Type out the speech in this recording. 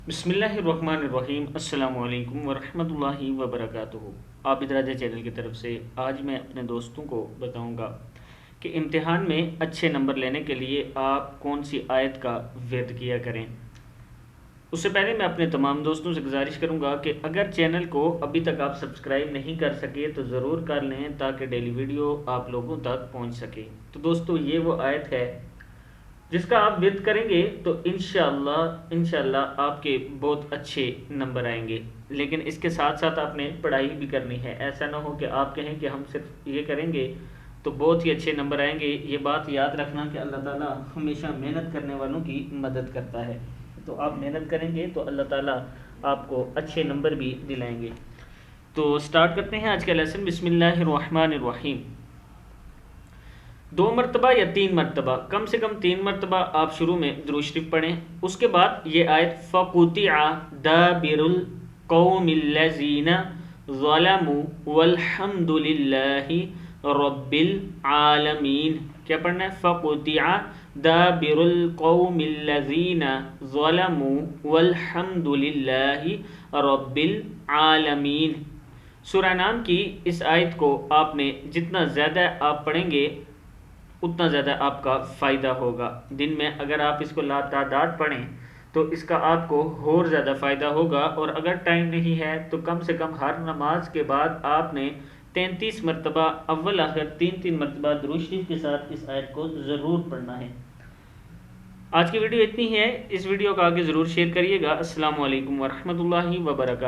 बिस्मिल्लाहिर्रहमानिर्रहीम। अस्सलाम वालेकुम वरहमतुल्लाहि वबरकातुहू। आबिद राजा चैनल की तरफ से आज मैं अपने दोस्तों को बताऊंगा कि इम्तिहान में अच्छे नंबर लेने के लिए आप कौन सी आयत का वर्द किया करें। उससे पहले मैं अपने तमाम दोस्तों से गुजारिश करूंगा कि अगर चैनल को अभी तक आप सब्सक्राइब नहीं कर सके तो ज़रूर कर लें ताकि डेली वीडियो आप लोगों तक पहुंच सके। तो दोस्तों, ये वो आयत है जिसका आप विद करेंगे तो इंशाअल्लाह आपके बहुत अच्छे नंबर आएंगे। लेकिन इसके साथ साथ आपने पढ़ाई भी करनी है। ऐसा ना हो कि आप कहें कि हम सिर्फ ये करेंगे तो बहुत ही अच्छे नंबर आएंगे। ये बात याद रखना कि अल्लाह ताला हमेशा मेहनत करने वालों की मदद करता है। तो आप मेहनत करेंगे तो अल्लाह ताला आपको अच्छे नंबर भी दिलाएंगे। तो स्टार्ट करते हैं आज का लेसन। बिस्मिल्लाहिर्रहमानिर्रहीम। 2 मरतबा या 3 मरतबा, कम से कम 3 मरतबा आप शुरू में दुरूद शरीफ पढ़ें। उसके बाद ये आयत फ़क़ुतिअ दाबिरुल क़ौमिल्लज़ीना ज़लमू वल्हम्दुलिल्लाहि रब्बिल आलमीन। क्या पढ़ना है? फ़क़ुतिअ दाबिरुल क़ौमिल्लज़ीना ज़लमू वल्हम्दुलिल्लाहि रब्बिल आलमीन। सूरह नाम की इस आयत को आपने जितना ज़्यादा आप पढ़ेंगे उतना ज़्यादा आपका फ़ायदा होगा। दिन में अगर आप इसको लातादाद पढ़ें तो इसका आपको और ज़्यादा फ़ायदा होगा। और अगर टाइम नहीं है तो कम से कम हर नमाज के बाद आपने 33 मरतबा अव्वल आखिर 3-3 मरतबा दुरूद शरीफ के साथ इस आयत को ज़रूर पढ़ना है। आज की वीडियो इतनी ही है। इस वीडियो को आगे ज़रूर शेयर करिएगा। अस्सलामु अलैकुम वरहमतुल्लाहि वबरकातुहू।